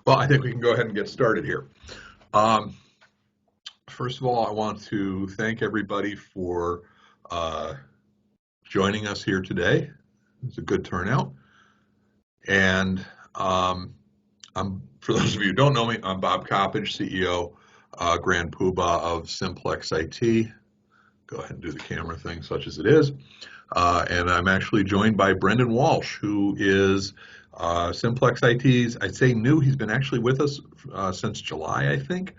Well, I think we can go ahead and get started here. Um, First of all, I want to thank everybody for uh, joining us here today. It's a good turnout. And for those of you who don't know me, I'm Bob Coppedge, CEO, Grand Poobah of Simplex-IT. Go ahead and do the camera thing, such as it is. And I'm actually joined by Brendan Walsh, who is Simplex-IT's, I'd say new. He's been actually with us since July, I think.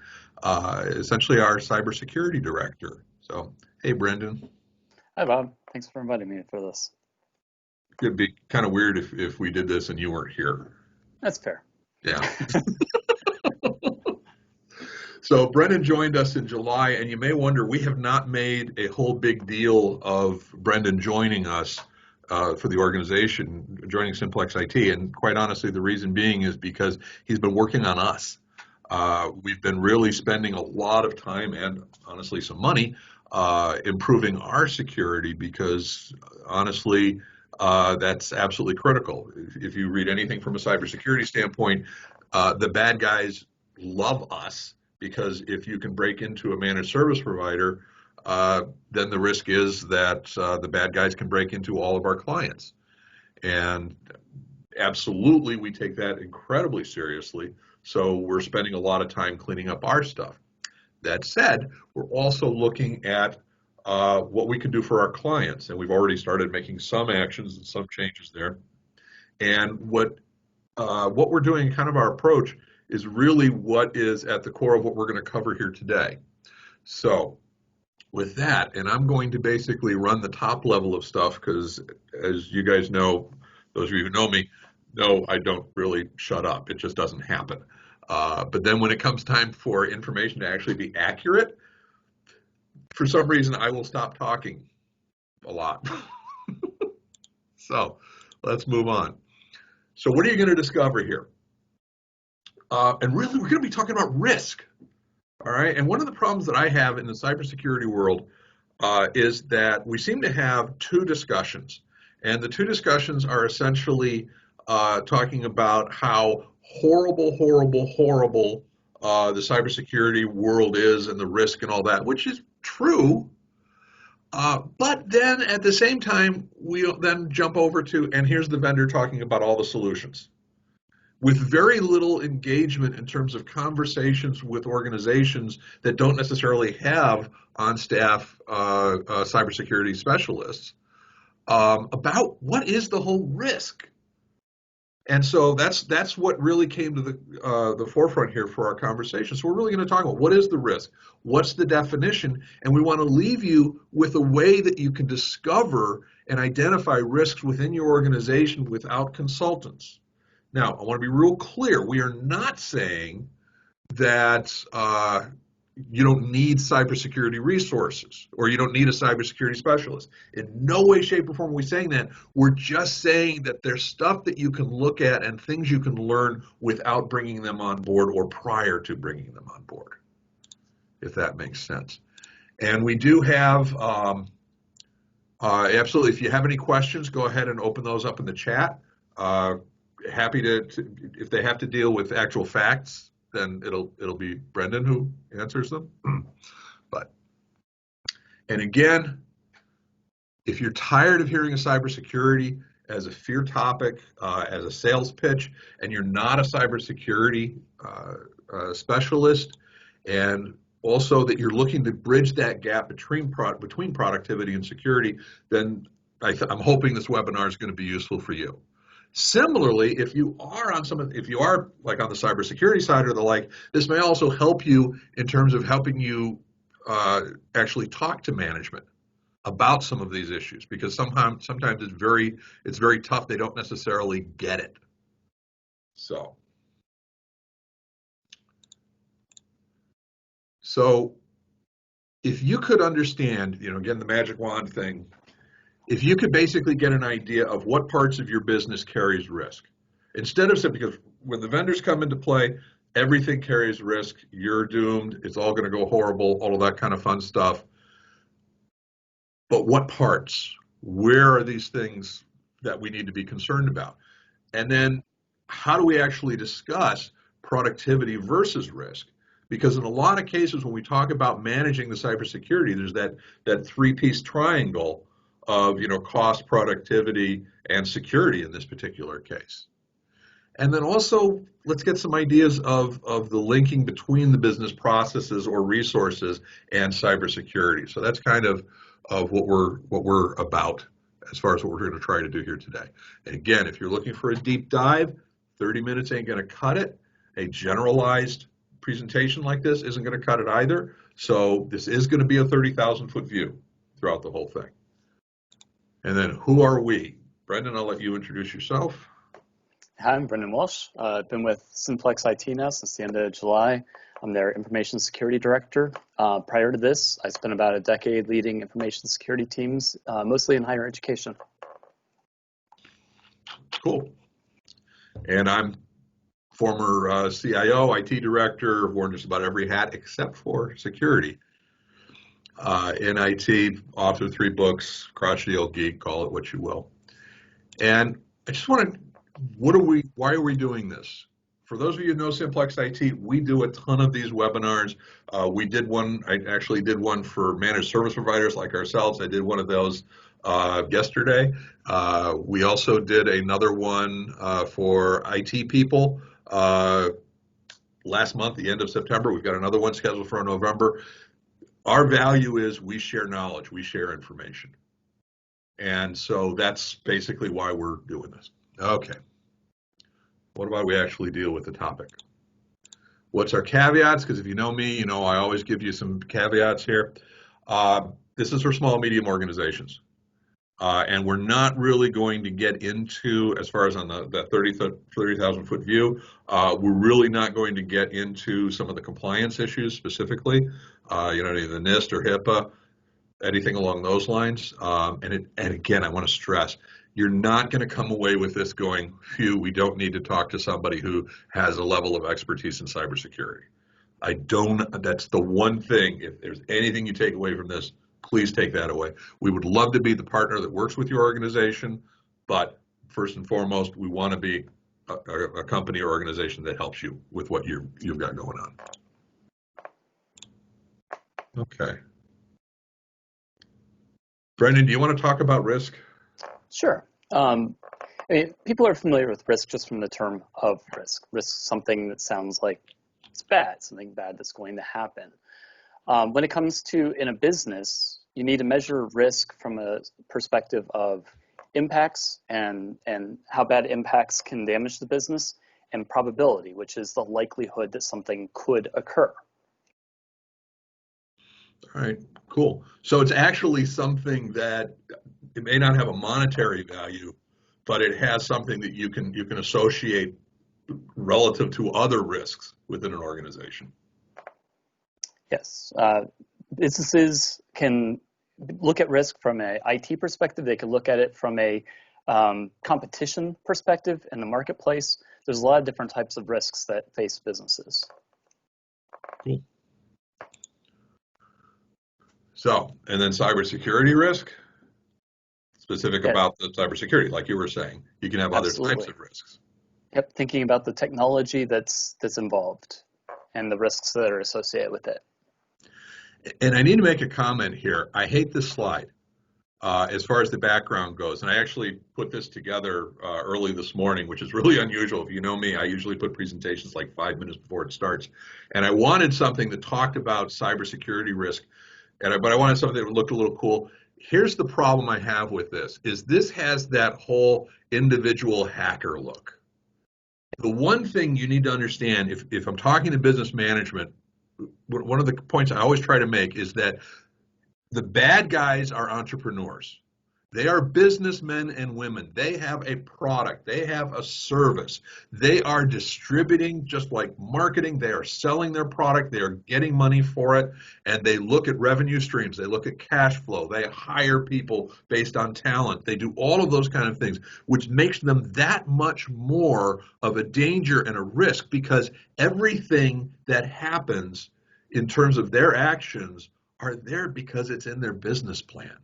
Essentially our cybersecurity director. So, hey, Brendan. Hi, Bob. Thanks for inviting me for this. It'd be kind of weird if we did this and you weren't here. That's fair. Yeah. So Brendan joined us in July, and you may wonder, we have not made a whole big deal of Brendan joining us for the organization, joining Simplex-IT, and quite honestly, the reason being is because he's been working on us. We've been really spending a lot of time and honestly some money improving our security because honestly, that's absolutely critical. If you read anything from a cybersecurity standpoint, the bad guys love us because if you can break into a managed service provider, then the risk is that the bad guys can break into all of our clients. And absolutely, we take that incredibly seriously. So we're spending a lot of time cleaning up our stuff. That said, we're also looking at what we can do for our clients, and we've already started making some actions and some changes there. And what we're doing, kind of our approach, is really what is at the core of what we're going to cover here today. So with that, and I'm going to basically run the top level of stuff because as you guys know, those of you who know me, know I don't really shut up. It just doesn't happen. But then when it comes time for information to actually be accurate, for some reason I will stop talking a lot. So let's move on. So what are you going to discover here? And really, we're going to be talking about risk. All right. And one of the problems that I have in the cybersecurity world is that we seem to have two discussions. And the two discussions are essentially talking about how horrible the cybersecurity world is and the risk and all that, which is true. But then at the same time, we'll then jump over to, and here's the vendor talking about all the solutions, with very little engagement in terms of conversations with organizations that don't necessarily have on staff cybersecurity specialists about what is the whole risk. And so that's what really came to the forefront here for our conversation. So we're really going to talk about what is the risk, what's the definition, and we want to leave you with a way that you can discover and identify risks within your organization without consultants. Now, I want to be real clear. We are not saying that you don't need cybersecurity resources or you don't need a cybersecurity specialist. In no way, shape, or form are we saying that. We're just saying that there's stuff that you can look at and things you can learn without bringing them on board or prior to bringing them on board, if that makes sense. And we do have, absolutely, if you have any questions, go ahead and open those up in the chat. Happy to, if they have to deal with actual facts, then it'll be Brendan who answers them. And again, if you're tired of hearing of cybersecurity as a fear topic, as a sales pitch, and you're not a cybersecurity specialist, and also that you're looking to bridge that gap between productivity and security, then I'm hoping this webinar is going to be useful for you. Similarly, if you are like on the cybersecurity side or the like, this may also help you in terms of helping you actually talk to management about some of these issues, because sometimes it's very tough. They don't necessarily get it. So if you could understand, again, the magic wand thing, if you could basically get an idea of what parts of your business carries risk, instead of saying, because when the vendors come into play, everything carries risk, you're doomed, it's all going to go horrible, all of that kind of fun stuff. But what parts? Where are these things that we need to be concerned about? And then how do we actually discuss productivity versus risk. Because in a lot of cases, when we talk about managing the cybersecurity, there's that three-piece triangle of cost, productivity, and security in this particular case. And then also, let's get some ideas of the linking between the business processes or resources and cybersecurity. So that's kind of what we're about as far as what we're going to try to do here today. And again, if you're looking for a deep dive, 30 minutes ain't going to cut it. A generalized presentation like this isn't going to cut it either. So this is going to be a 30,000-foot view throughout the whole thing. And then who are we? Brendan, I'll let you introduce yourself. Hi, I'm Brendan Walsh. I've been with Simplex-IT now since the end of July. I'm their information security director. Prior to this, I spent about a decade leading information security teams, mostly in higher education. Cool. And I'm former CIO, IT director, worn just about every hat except for security. In IT, author 3 books, crotchety geek, call it what you will. And I just want to, why are we doing this? For those of you who know Simplex-IT, we do a ton of these webinars. I actually did one for managed service providers like ourselves. I did one of those yesterday. We also did another one for IT people last month, the end of September. We've got another one scheduled for November. Our value is we share knowledge, we share information. And so that's basically why we're doing this. Okay. What about we actually deal with the topic? What's our caveats? Because if you know me, you know I always give you some caveats here. This is for small, medium organizations. And we're not really going to get into, as far as on the 30,000-foot view, we're really not going to get into some of the compliance issues specifically, either the NIST or HIPAA, anything along those lines. And again, I want to stress, you're not going to come away with this going, phew, we don't need to talk to somebody who has a level of expertise in cybersecurity. That's the one thing, if there's anything you take away from this, please take that away. We would love to be the partner that works with your organization, but first and foremost, we want to be a company or organization that helps you with what you've got going on. Okay. Brendan, do you want to talk about risk? Sure. People are familiar with risk just from the term of risk. Risk, something that sounds like it's bad, something bad that's going to happen. When it comes to in a business, you need to measure risk from a perspective of impacts and how bad impacts can damage the business, and probability, which is the likelihood that something could occur. All right, cool. So it's actually something that it may not have a monetary value, but it has something that you can associate relative to other risks within an organization. Yes, businesses can look at risk from an IT perspective. They can look at it from a competition perspective in the marketplace. There's a lot of different types of risks that face businesses. Cool. So, and then cybersecurity risk, specific about the cybersecurity, like you were saying, you can have Absolutely. Other types of risks. Yep, thinking about the technology that's involved and the risks that are associated with it. And I need to make a comment here. I hate this slide as far as the background goes. And I actually put this together early this morning, which is really unusual. If you know me, I usually put presentations like 5 minutes before it starts. And I wanted something that talked about cybersecurity risk, but I wanted something that looked a little cool. Here's the problem I have with this, is this has that whole individual hacker look. The one thing you need to understand, if I'm talking to business management, one of the points I always try to make is that the bad guys are entrepreneurs. They are businessmen and women. They have a product. They have a service. They are distributing, just like marketing. They are selling their product. They are getting money for it. And they look at revenue streams. They look at cash flow. They hire people based on talent. They do all of those kind of things, which makes them that much more of a danger and a risk, because everything that happens in terms of their actions are there because it's in their business plan.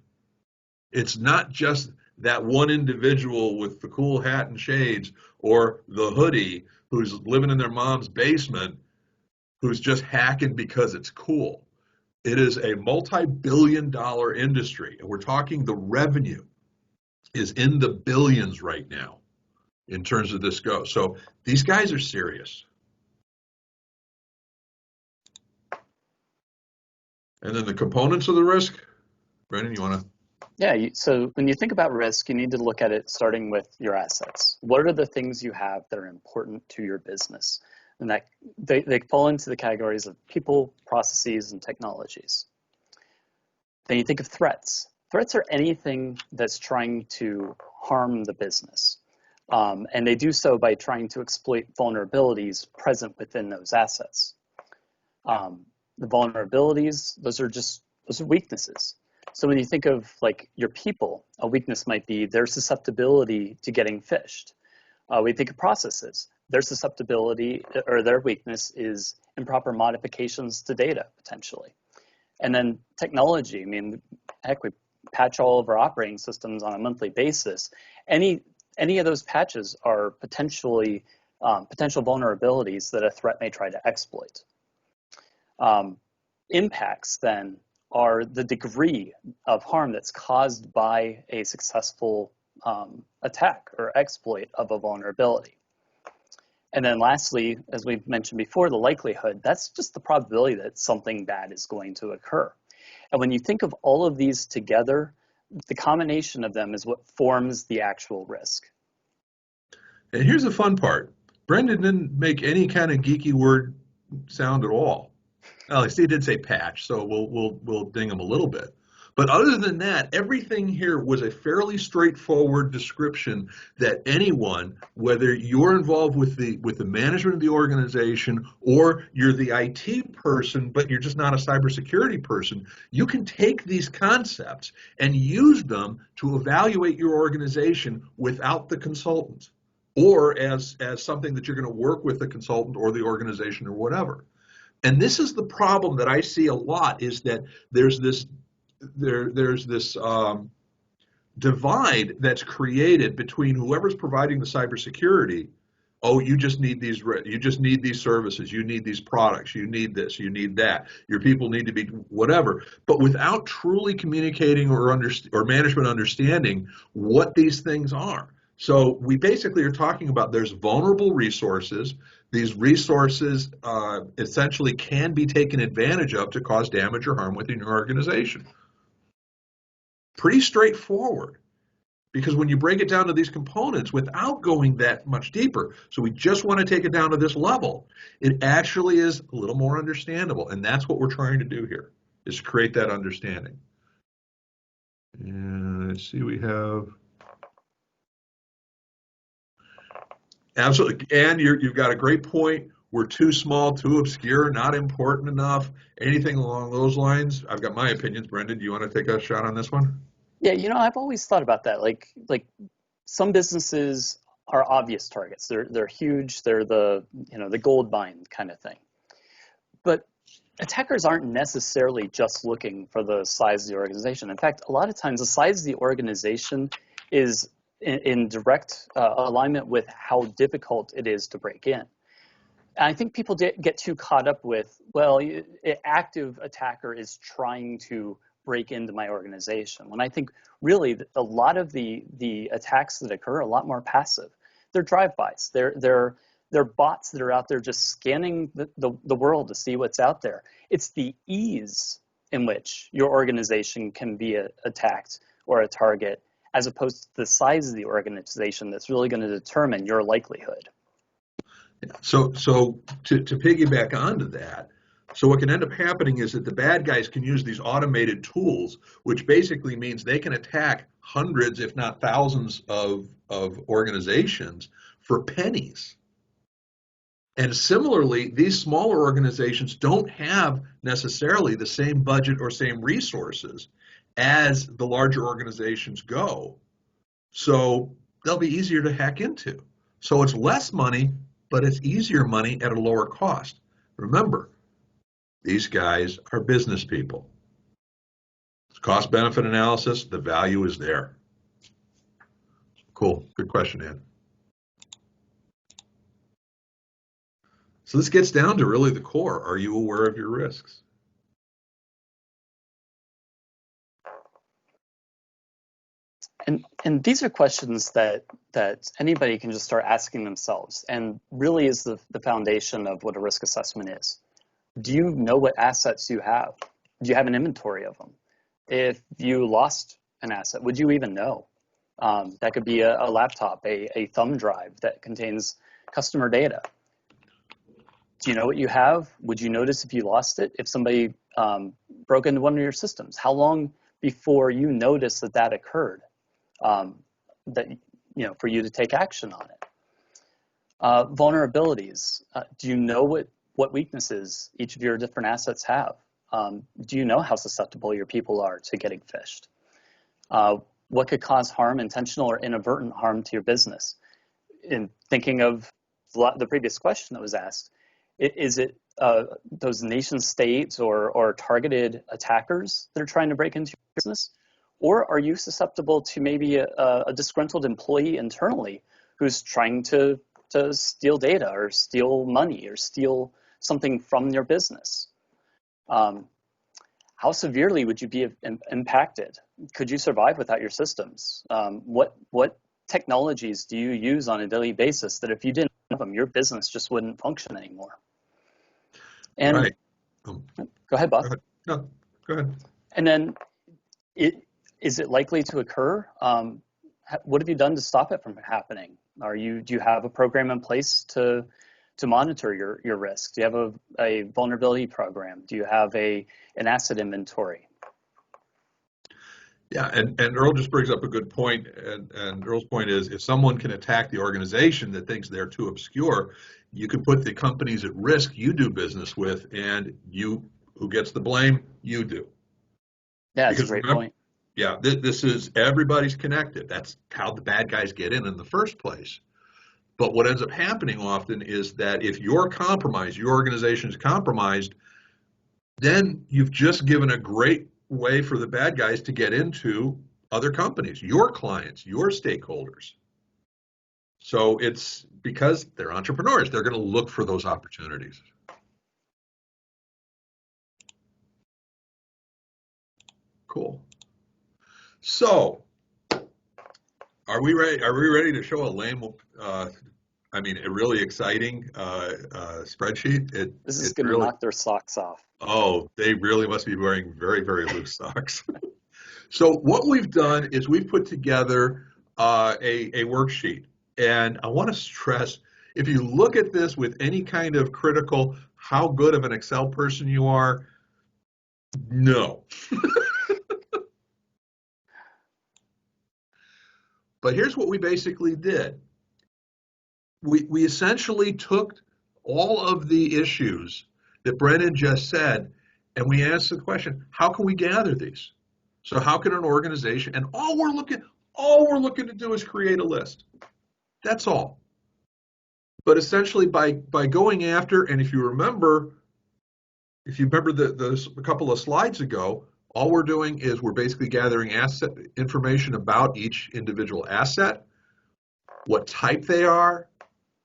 It's not just that one individual with the cool hat and shades or the hoodie who's living in their mom's basement who's just hacking because it's cool. It is a multi-billion-dollar industry, and we're talking the revenue is in the billions right now in terms of this go. So these guys are serious. And then the components of the risk, Brendan, you want to? Yeah, so when you think about risk, you need to look at it starting with your assets. What are the things you have that are important to your business? And that they fall into the categories of people, processes, and technologies. Then you think of threats. Threats are anything that's trying to harm the business. And they do so by trying to exploit vulnerabilities present within those assets. The vulnerabilities, those are weaknesses. So when you think of like your people, a weakness might be their susceptibility to getting phished. We think of processes. Their susceptibility or their weakness is improper modifications to data, potentially. And then technology, I mean, heck, we patch all of our operating systems on a monthly basis. Any of those patches are potential vulnerabilities that a threat may try to exploit. Impacts then are the degree of harm that's caused by a successful attack or exploit of a vulnerability. And then lastly, as we've mentioned before, the likelihood, that's just the probability that something bad is going to occur. And when you think of all of these together, the combination of them is what forms the actual risk. And here's the fun part. Brendan didn't make any kind of geeky word sound at all. Well, he did say patch, so we'll ding him a little bit. But other than that, everything here was a fairly straightforward description that anyone, whether you're involved with the management of the organization or you're the IT person, but you're just not a cybersecurity person, you can take these concepts and use them to evaluate your organization without the consultant, or as something that you're going to work with the consultant or the organization or whatever. And this is the problem that I see a lot, is that there's this divide that's created between whoever's providing the cybersecurity. Oh, you just need these services, you need these products, you need this, you need that. Your people need to be whatever, but without truly communicating or management understanding what these things are. So we basically are talking about there's vulnerable resources. These resources essentially can be taken advantage of to cause damage or harm within your organization. Pretty straightforward, because when you break it down to these components without going that much deeper, so we just want to take it down to this level, it actually is a little more understandable. And that's what we're trying to do here, is to create that understanding. And let's see, we have... Absolutely. And you've got a great point. We're too small, too obscure, not important enough, anything along those lines. I've got my opinions. Brendan, do you want to take a shot on this one? Yeah, I've always thought about that. Like some businesses are obvious targets. They're huge. They're the gold mine kind of thing. But attackers aren't necessarily just looking for the size of the organization. In fact, a lot of times the size of the organization is in direct alignment with how difficult it is to break in. And I think people get too caught up with, well, an active attacker is trying to break into my organization. When I think really a lot of the attacks that occur are a lot more passive. They're drive-bys. They're bots that are out there just scanning the world to see what's out there. It's the ease in which your organization can be attacked or a target, as opposed to the size of the organization, that's really going to determine your likelihood. So to piggyback onto that, so what can end up happening is that the bad guys can use these automated tools, which basically means they can attack hundreds, if not thousands, of organizations for pennies. And similarly, these smaller organizations don't have necessarily the same budget or same resources as the larger organizations go. So they'll be easier to hack into. So it's less money, but it's easier money at a lower cost. Remember, these guys are business people. Cost benefit analysis, the value is there. Cool. Good question, Ann. So this gets down to really the core. Are you aware of your risks? And these are questions that anybody can just start asking themselves, and really is the foundation of what a risk assessment is. Do you know what assets you have? Do you have an inventory of them? If you lost an asset, would you even know? That could be a laptop, a thumb drive that contains customer data. Do you know what you have? Would you notice if you lost it? If somebody broke into one of your systems, how long before you notice that that occurred? That, for you to take action on it. Vulnerabilities. Do you know what weaknesses each of your different assets have? Do you know how susceptible your people are to getting phished? What could cause harm, intentional or inadvertent harm to your business? In thinking of the previous question that was asked, is it those nation states or targeted attackers that are trying to break into your business? Or are you susceptible to maybe a disgruntled employee internally who's trying to steal data or steal money or steal something from your business? How severely would you be impacted? Could you survive without your systems? What technologies do you use on a daily basis that if you didn't have them, your business just wouldn't function anymore? And Right. Go ahead, Bob. Go ahead. No, go ahead. And then is it likely to occur? What have you done to stop it from happening? Do you have a program in place to monitor your risk? Do you have a vulnerability program? Do you have an asset inventory? Yeah, and Earl just brings up a good point, and Earl's point is if someone can attack the organization that thinks they're too obscure, you can put the companies at risk you do business with, and who gets the blame? You do. Yeah, that's a Because great remember, point. yeah, this is everybody's connected. That's how the bad guys get in the first place. But what ends up happening often is that if you're compromised, your organization is compromised, then you've just given a great way for the bad guys to get into other companies, your clients, your stakeholders. So it's because they're entrepreneurs, they're going to look for those opportunities. Cool. So are we ready? Are we ready to show a lame, a really exciting spreadsheet? This is It going to really, knock their socks off. oh, they really must be wearing very, very loose socks. So what we've done is we've put together a worksheet. And I want to stress, if you look at this with any kind of critical, how good of an Excel person you are, no. But here's what we basically did. We essentially took all of the issues that Brendan just said, and we asked the question, how can we gather these? So how can an organization, and all we're looking to do is create a list. That's all. But essentially by going after, and if you remember a couple of slides ago, all we're doing is we're basically gathering asset information about each individual asset, what type they are,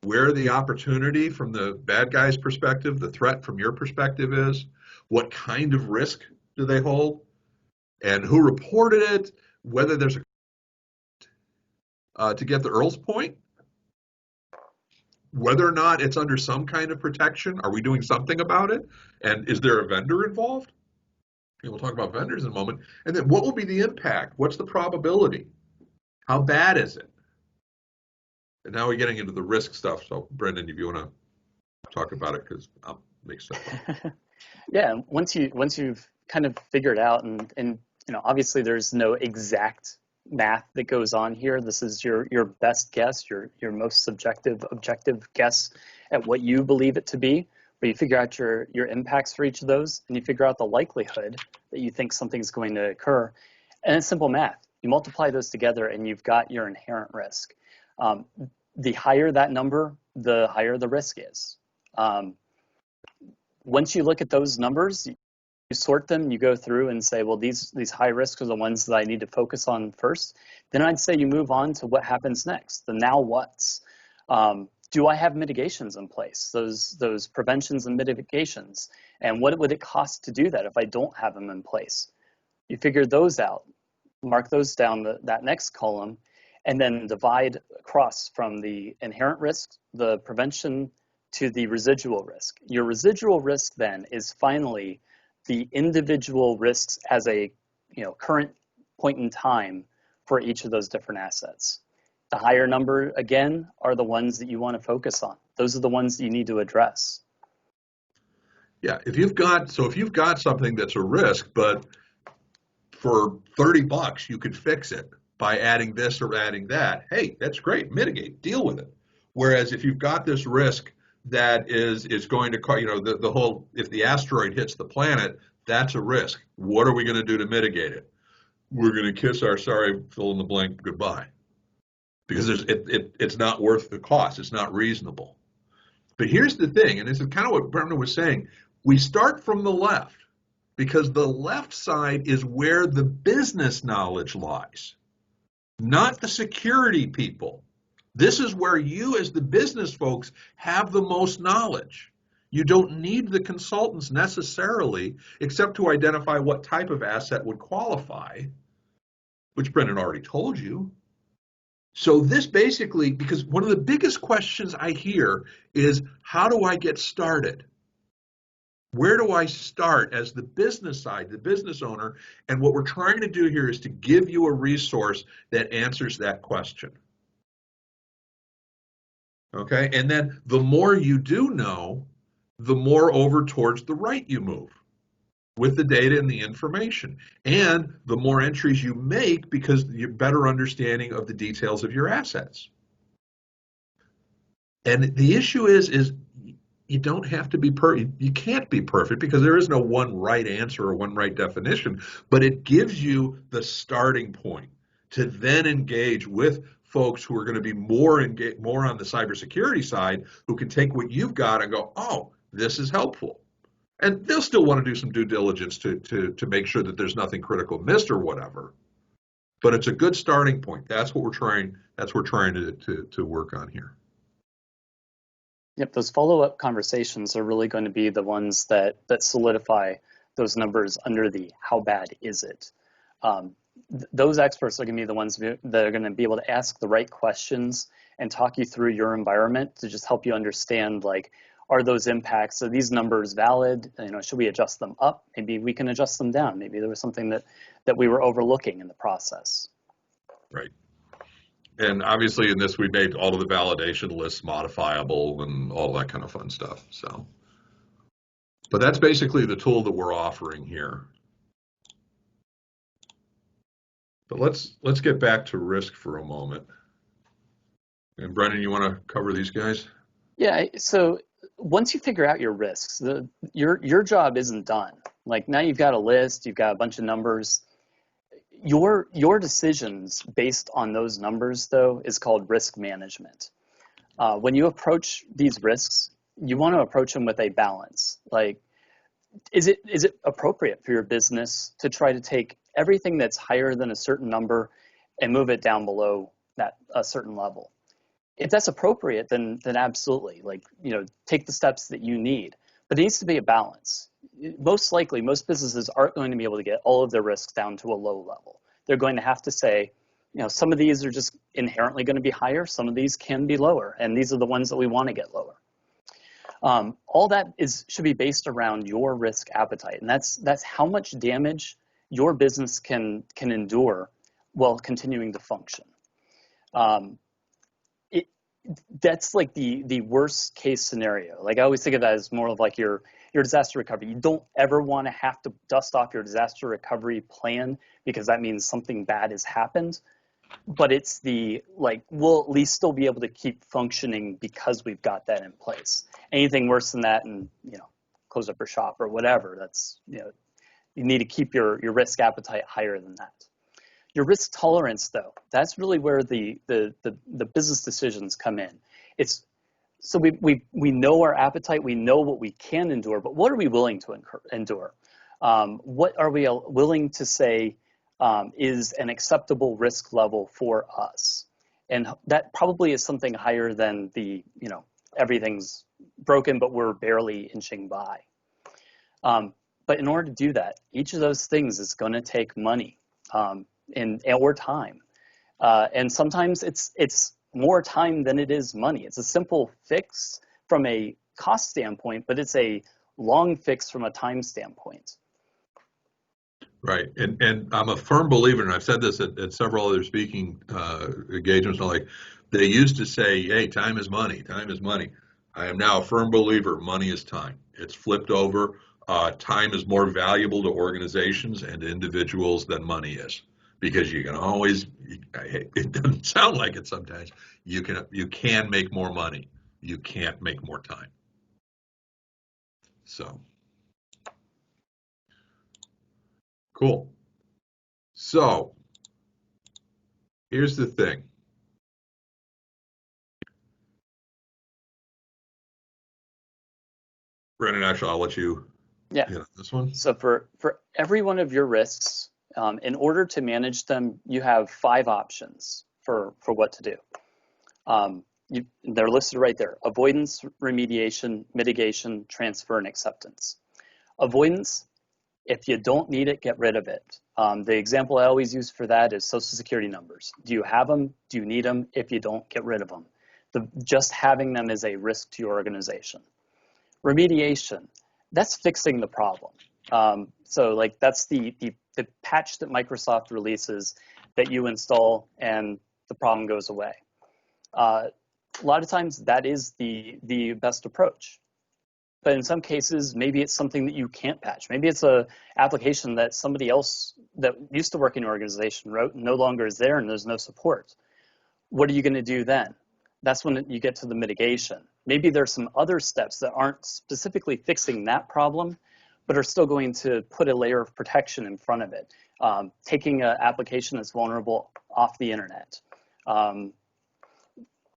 where the opportunity from the bad guy's perspective, the threat from your perspective is, what kind of risk do they hold, and who reported it, whether there's to get the Earl's point, whether or not it's under some kind of protection. Are we doing something about it? And is there a vendor involved? And we'll talk about vendors in a moment. And then what will be the impact? What's the probability? How bad is it? And now we're getting into the risk stuff. So Brendan, if you want to talk about it, because I'll make stuff up. Yeah, once you've kind of figured out, and obviously there's no exact math that goes on here. This is your best guess, your most objective guess at what you believe it to be. But you figure out your impacts for each of those, and you figure out the likelihood that you think something's going to occur. And it's simple math. You multiply those together, and you've got your inherent risk. The higher that number, the higher the risk is. Once you look at those numbers, you sort them, you go through and say, well, these high risks are the ones that I need to focus on first. Then I'd say you move on to what happens next, the now what's. Do Do I have mitigations in place? Those preventions and mitigations, and what would it cost to do that if I don't have them in place? You figure those out, mark those down that next column, and then divide across from the inherent risk, the prevention, to the residual risk. Your residual risk then is finally the individual risks as a current point in time for each of those different assets. The higher number, again, are the ones that you want to focus on. Those are the ones that you need to address. Yeah, if you've got something that's a risk, but for $30 you could fix it by adding this or adding that, hey, that's great, mitigate, deal with it. Whereas if you've got this risk that is going to, the whole, if the asteroid hits the planet, that's a risk. What are we going to do to mitigate it? We're going to kiss our sorry fill in the blank goodbye, because it's not worth the cost. It's not reasonable. But here's the thing, and this is kind of what Brendan was saying. We start from the left, because the left side is where the business knowledge lies, not the security people. This is where you as the business folks have the most knowledge. You don't need the consultants necessarily, except to identify what type of asset would qualify, which Brendan already told you. So this basically, because one of the biggest questions I hear is, how do I get started? Where do I start as the business side, the business owner? And what we're trying to do here is to give you a resource that answers that question. Okay, and then the more you do know, the more over towards the right you move with the data and the information, and the more entries you make because you're better understanding of the details of your assets. And the issue is you don't have to be perfect. You can't be perfect because there is no one right answer or one right definition, but it gives you the starting point to then engage with folks who are going to be more on the cybersecurity side, who can take what you've got and go, oh, this is helpful. And they'll still want to do some due diligence to make sure that there's nothing critical missed or whatever. But it's a good starting point. That's what we're trying to work on here. Yep, those follow-up conversations are really going to be the ones that solidify those numbers under the how bad is it. Those experts are going to be the ones that are going to be able to ask the right questions and talk you through your environment to just help you understand, like, are those impacts, are these numbers valid? Should we adjust them up? Maybe we can adjust them down. Maybe there was something that we were overlooking in the process. Right. And obviously in this, we made all of the validation lists modifiable and all that kind of fun stuff. So, but that's basically the tool that we're offering here. But let's get back to risk for a moment. And Brendan, you want to cover these guys? Yeah, so once you figure out your risks, your job isn't done. Like, now you've got a list, you've got a bunch of numbers. Your decisions based on those numbers, though, is called risk management. When you approach these risks, you want to approach them with a balance. Like, is it appropriate for your business to try to take everything that's higher than a certain number and move it down below a certain level? If that's appropriate, then absolutely, take the steps that you need. But it needs to be a balance. Most likely, most businesses aren't going to be able to get all of their risks down to a low level. They're going to have to say, some of these are just inherently going to be higher, some of these can be lower, and these are the ones that we want to get lower. All that should be based around your risk appetite, and that's how much damage your business can endure while continuing to function. That's like the worst case scenario. Like, I always think of that as more of like your disaster recovery. You don't ever want to have to dust off your disaster recovery plan, because that means something bad has happened. But it's we'll at least still be able to keep functioning because we've got that in place. Anything worse than that, and close up your shop or whatever, that's you need to keep your risk appetite higher than that. Your risk tolerance, though, that's really where the business decisions come in. So we know our appetite, we know what we can endure, but what are we willing to endure? What are we willing to say is an acceptable risk level for us? And that probably is something higher than the, everything's broken, but we're barely inching by. But in order to do that, each of those things is going to take money or time. And sometimes it's more time than it is money. It's a simple fix from a cost standpoint, but it's a long fix from a time standpoint. Right, and I'm a firm believer, and I've said this at several other speaking engagements. Like they used to say, "Hey, time is money. Time is money." I am now a firm believer. Money is time. It's flipped over. Time is more valuable to organizations and individuals than money is, because you can always. It doesn't sound like it sometimes. You can make more money. You can't make more time. So. Cool. So here's the thing. Brendan, actually, I'll let you this one. So for every one of your risks, in order to manage them, you have 5 options for what to do. They're listed right there: avoidance, remediation, mitigation, transfer, and acceptance. Avoidance, if you don't need it, get rid of it. The example I always use for that is Social Security numbers. Do you have them? Do you need them? If you don't, get rid of them. Just having them is a risk to your organization. Remediation, that's fixing the problem. So like that's the patch that Microsoft releases that you install and the problem goes away. A lot of times that is the best approach. But in some cases, maybe it's something that you can't patch. Maybe it's an application that somebody else that used to work in your organization wrote and no longer is there and there's no support. What are you going to do then? That's when you get to the mitigation. Maybe there's some other steps that aren't specifically fixing that problem, but are still going to put a layer of protection in front of it. Taking an application that's vulnerable off the internet.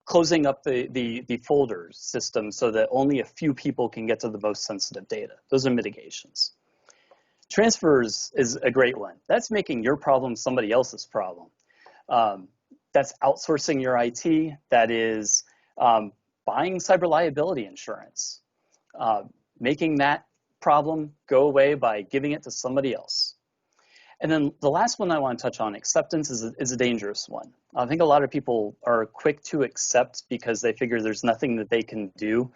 Closing up the folder system so that only a few people can get to the most sensitive data. Those are mitigations. Transfers is a great one. That's making your problem somebody else's problem. That's outsourcing your IT. That is buying cyber liability insurance. Making that problem go away by giving it to somebody else. And then the last one I want to touch on, acceptance, is a dangerous one. I think a lot of people are quick to accept because they figure there's nothing that they can do.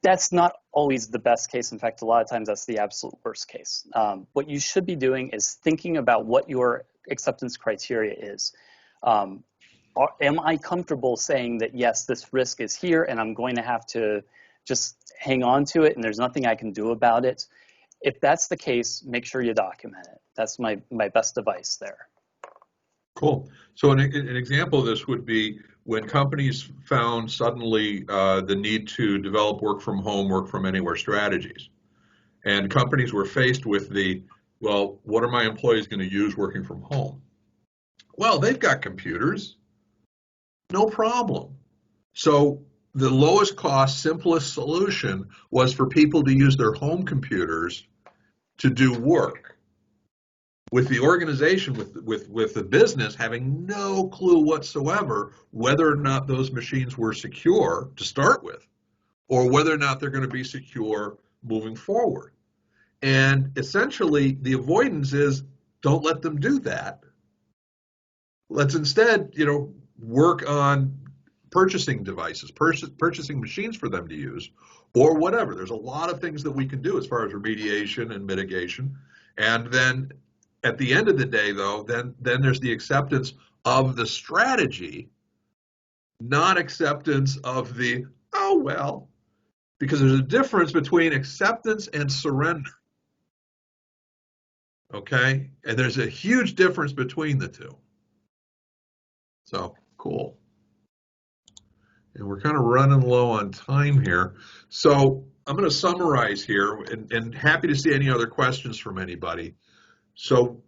That's not always the best case. In fact, a lot of times that's the absolute worst case. What you should be doing is thinking about what your acceptance criteria is. Am I comfortable saying that, yes, this risk is here and I'm going to have to just hang on to it and there's nothing I can do about it? If that's the case, make sure you document it. That's my best advice there. Cool. So an example of this would be when companies found suddenly the need to develop work from home, work from anywhere strategies. And companies were faced with well, what are my employees going to use working from home? Well, they've got computers. No problem. So the lowest cost, simplest solution was for people to use their home computers to do work, with the organization, with the business having no clue whatsoever whether or not those machines were secure to start with, or whether or not they're going to be secure moving forward. And essentially, the avoidance is don't let them do that. Let's instead, work on purchasing devices, purchasing machines for them to use, or whatever. There's a lot of things that we can do as far as remediation and mitigation. And then at the end of the day, though, then there's the acceptance of the strategy, not acceptance of the, oh, well, because there's a difference between acceptance and surrender. Okay? And there's a huge difference between the two. So, cool. And we're kind of running low on time here. So I'm going to summarize here and happy to see any other questions from anybody. So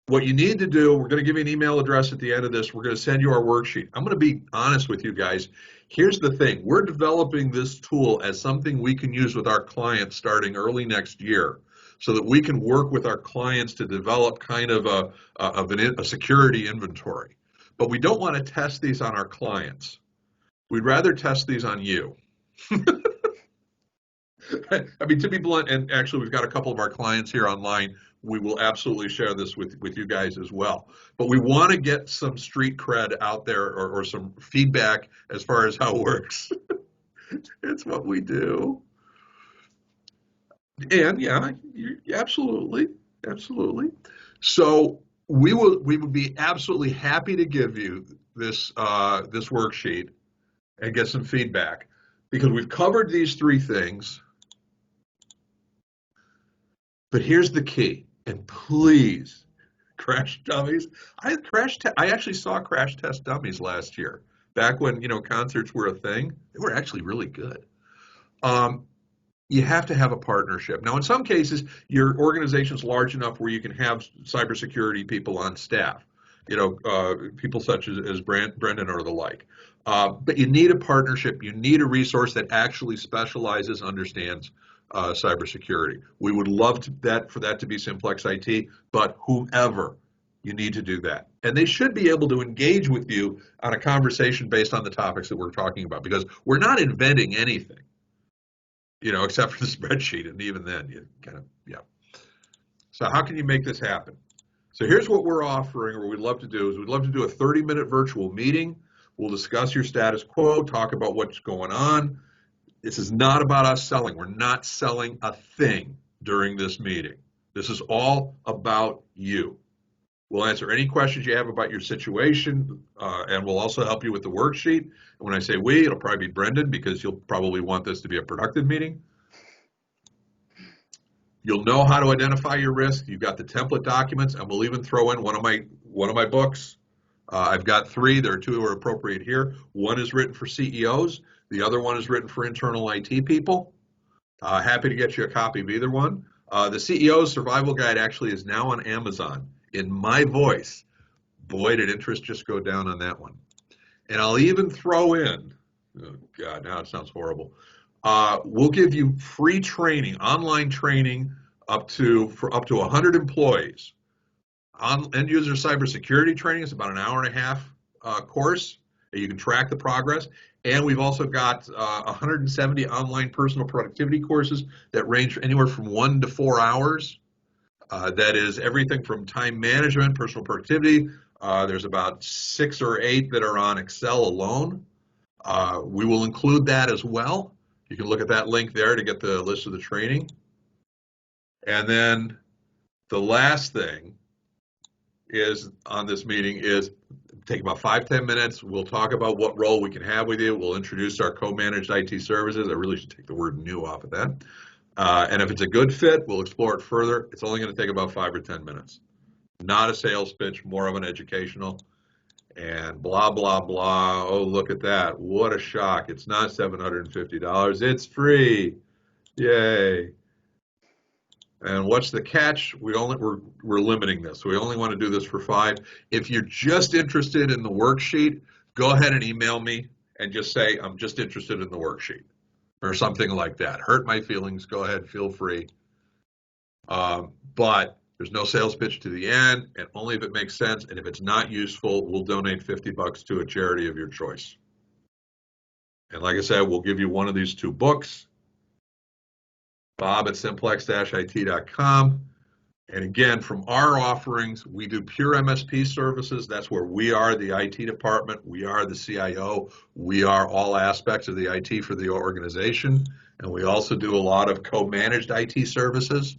what you need to do, we're going to give you an email address at the end of this. We're going to send you our worksheet. I'm going to be honest with you guys. Here's the thing. We're developing this tool as something we can use with our clients starting early next year, so that we can work with our clients to develop kind of a security inventory. but we don't want to test these on our clients. We'd rather test these on you. I mean, to be blunt, and actually we've got a couple of our clients here online. We will absolutely share this with you guys as well. But we want to get some street cred out there, or some feedback as far as how it works. It's what we do. And yeah, absolutely, absolutely. So we would be absolutely happy to give you this worksheet and get some feedback, because we've covered these three things. But here's the key, and please, crash dummies. I actually saw crash test dummies last year, back when concerts were a thing. They were actually really good. You have to have a partnership. Now, in some cases, your organization's large enough where you can have cybersecurity people on staff, people such as Brendan or the like. But you need a partnership. You need a resource that actually specializes, understands cybersecurity. We would love for that to be Simplex-IT, but whoever, you need to do that. And they should be able to engage with you on a conversation based on the topics that we're talking about, because we're not inventing anything, except for the spreadsheet. And even then, you kind of, yeah. So how can you make this happen? So here's what we're offering, or we'd love to do, is we'd love to do a 30-minute virtual meeting. We'll discuss your status quo, talk about what's going on. This is not about us selling. We're not selling a thing during this meeting. This is all about you. We'll answer any questions you have about your situation, and we'll also help you with the worksheet. And when I say we, it'll probably be Brendan, because you'll probably want this to be a productive meeting. You'll know how to identify your risk. You've got the template documents, and we'll even throw in one of my books. I've got 3. There are 2 who are appropriate here. One is written for CEOs. The other one is written for internal IT people. Happy to get you a copy of either one. The CEO's Survival Guide actually is now on Amazon in my voice. Boy, did interest just go down on that one. And I'll even throw in, oh God, now it sounds horrible. We'll give you free training, online training, for up to 100 employees. End user cybersecurity training is about an hour and a half course. You can track the progress. And we've also got 170 online personal productivity courses that range anywhere from 1 to 4 hours. That is everything from time management, personal productivity. There's about 6 or 8 that are on Excel alone. We will include that as well. You can look at that link there to get the list of the training. And then the last thing is on this meeting is take about 5-10 minutes. We'll talk about what role we can have with you. We'll introduce our co-managed IT services. I really should take the word new off of that. And if it's a good fit, we'll explore it further. It's only going to take about 5 or 10 minutes. Not a sales pitch, more of an educational. And blah, blah, blah. Oh, look at that. What a shock. It's not $750. It's free. Yay. And what's the catch? We're limiting this. We only want to do this for 5. If you're just interested in the worksheet, go ahead and email me and just say, I'm just interested in the worksheet, or something like that. Hurt my feelings, go ahead, feel free. But there's no sales pitch to the end, and only if it makes sense. And if it's not useful, we'll donate $50 to a charity of your choice. And like I said, we'll give you one of these 2 books. Bob at simplex-it.com. And again, from our offerings, we do pure MSP services. That's where we are the IT department. We are the CIO. We are all aspects of the IT for the organization. And we also do a lot of co-managed IT services,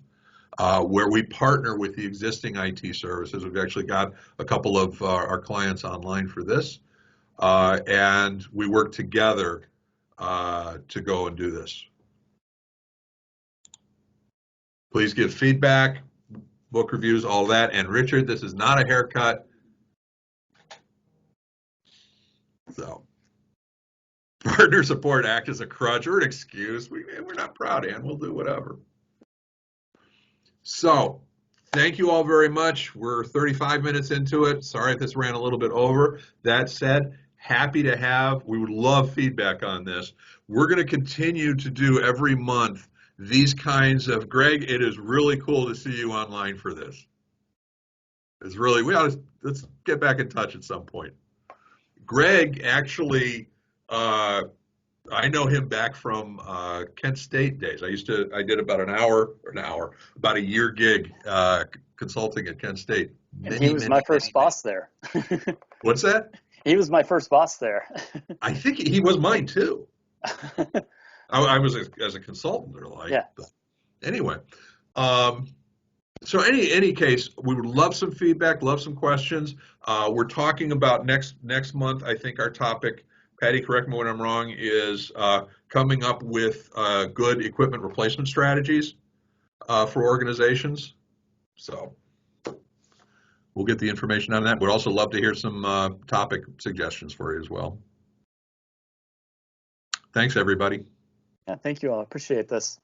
where we partner with the existing IT services. We've actually got a couple of our clients online for this. And we work together to go and do this. Please give feedback, book reviews, all that. And Richard, this is not a haircut. So, partner support act as a crutch or an excuse. We're not proud, and we'll do whatever. So, thank you all very much. We're 35 minutes into it. Sorry if this ran a little bit over. That said, we would love feedback on this. We're going to continue to do every month these kinds of, Greg, it is really cool to see you online for this. It's really, let's get back in touch at some point. Greg actually, I know him back from Kent State days. I did about about a year gig consulting at Kent State. And he was my first boss there. What's that? He was my first boss there. I think he was mine too. I was as a consultant or like. Yeah. But anyway, so any case, we would love some feedback, love some questions. We're talking about next month. I think our topic, Patty, correct me when I'm wrong, is coming up with good equipment replacement strategies for organizations. So we'll get the information on that. We'd also love to hear some topic suggestions for you as well. Thanks, everybody. Yeah, thank you all. Appreciate this.